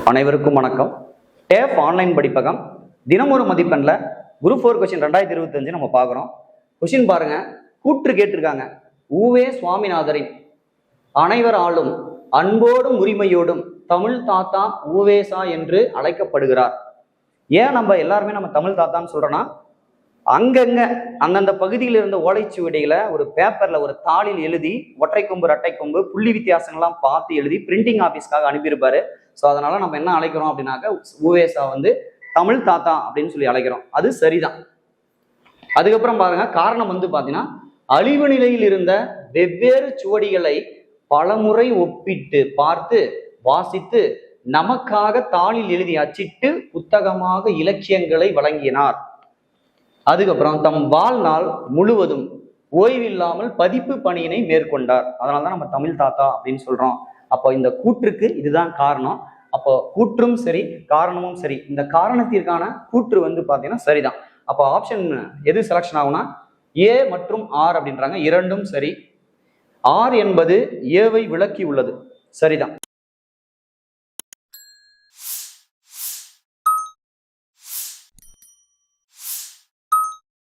அனைவருக்கும் வணக்கம். Tape online படிப்பகம் தினமொரு மதிப்பெண்ல group 4 question 2025 நம்ம பார்க்குறோம். கொஸ்டின் பாருங்க, கூற்று கேட்டிருக்காங்க. ஊவே சுவாமிநாதரின் அனைவராலும் அன்போடும் உரிமையோடும் தமிழ் தாத்தா ஊவேசா என்று அழைக்கப்படுகிறார். ஏன் நம்ம எல்லாருமே நம்ம தமிழ் தாத்தான்னு சொல்றோம்னா, அங்கங்க அந்தந்த பகுதியில் இருந்த ஓலைச்சுவடிகளை ஒரு பேப்பர்ல ஒரு தாளில் எழுதி ஒற்றை கொம்பு இரட்டை கொம்பு புள்ளி வித்தியாசங்கள்லாம் பார்த்து எழுதி பிரிண்டிங் ஆபீஸ்க்காக அனுப்பியிருப்பாரு. ஸோ அதனால நம்ம என்ன அழைக்கிறோம் அப்படின்னாக்க, ஊவேசா தமிழ் தாத்தா அப்படின்னு சொல்லி அழைக்கிறோம். அது சரிதான். அதுக்கப்புறம் பாருங்க, காரணம் பாத்தீங்கன்னா, அழிவு நிலையில் இருந்த வெவ்வேறு சுவடிகளை பலமுறை ஒப்பிட்டு பார்த்து வாசித்து நமக்காக தாளில் எழுதி அச்சிட்டு புத்தகமாக இலக்கியங்களை வழங்கினார். அதுக்கப்புறம் தம் வாழ்நாள் முழுவதும் ஓய்வில்லாமல் பதிப்பு பணியினை மேற்கொண்டார். அதனாலதான் நம்ம தமிழ் தாத்தா அப்படின்னு சொல்றோம். அப்போ இந்த கூற்றுக்கு இதுதான் காரணம். அப்போ கூற்றும் சரி, காரணமும் சரி. இந்த காரணத்திற்கான கூற்று பாத்தீங்கன்னா சரிதான். அப்போ ஆப்ஷன் எது செலக்ஷன் ஆகும்னா, ஏ மற்றும் ஆர் அப்படின்றாங்க. இரண்டும் சரி. ஆர் என்பது ஏவை விளக்கி உள்ளது. சரிதான்.